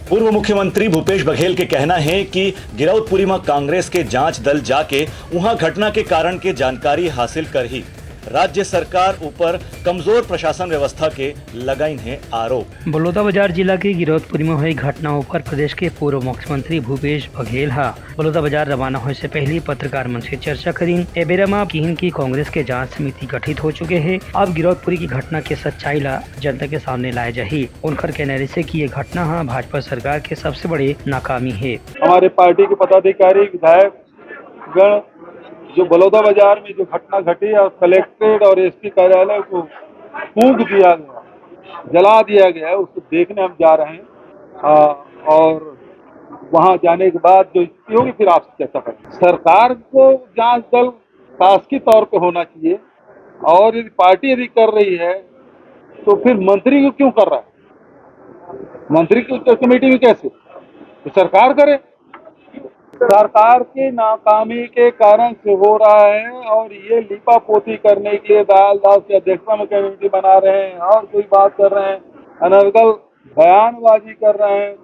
पूर्व मुख्यमंत्री भूपेश बघेल के कहना है कि गिरौदपुरी में कांग्रेस के जांच दल जाके वहां घटना के कारण के जानकारी हासिल कर ही राज्य सरकार ऊपर कमजोर प्रशासन व्यवस्था के लगाइन है आरोप। बलौदाबाजार जिला के गिरौदपुरी में हुई घटनाओं पर प्रदेश के पूर्व मुख्यमंत्री भूपेश बघेल बलौदाबाजार रवाना होने से पहले पत्रकार मंच से चर्चा करी। एबेरा में कहन की कांग्रेस के जांच समिति गठित हो चुके हैं। अब गिरौदपुरी की घटना के सच्चाई ला जनता के सामने लाया जाये। उनकर कहने से कि ये घटना भाजपा सरकार के सबसे बड़ी नाकामी है। हमारे पार्टी के पदाधिकारी विधायक गण जो बलौदाबाजार में जो घटना घटी और कलेक्ट्रेट और एसपी कार्यालय को फूंक दिया गया, जला दिया गया है, उसको देखने हम जा रहे हैं। और वहां जाने के बाद जो स्थिति होगी फिर आपसे चर्चा करेंगे। सरकार को जांच दल शासकीय तौर पे होना चाहिए और यदि पार्टी यदि कर रही है तो फिर मंत्री को क्यों कर रहा है? मंत्री की कमेटी में कैसे? तो सरकार करे। सरकार की नाकामी के कारण से हो रहा है और ये लिपापोती करने के लिए दयाल दास की अध्यक्षता में कमेटी बना रहे हैं और कोई बात कर रहे हैं, अनर्गल बयानबाजी कर रहे हैं।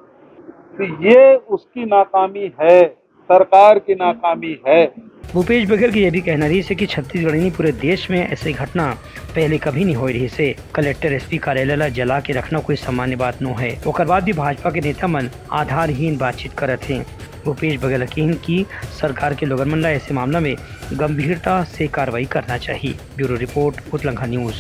तो ये उसकी नाकामी है, सरकार की नाकामी है। भूपेश बघेल की यह भी कहना रही है कि छत्तीसगढ़ नहीं पूरे देश में ऐसी घटना पहले कभी नहीं हो रही से। कलेक्टर एसपी कार्यालय जला के रखना कोई सामान्य बात न है। ओकर बाद भी भाजपा के नेता मन आधारहीन बातचीत करत हैं। भूपेश बघेल कहन की सरकार के लोगन मन ला ऐसे मामला में गंभीरता से कार्रवाई करना चाहिए। ब्यूरो रिपोर्ट, उत्तलंका न्यूज।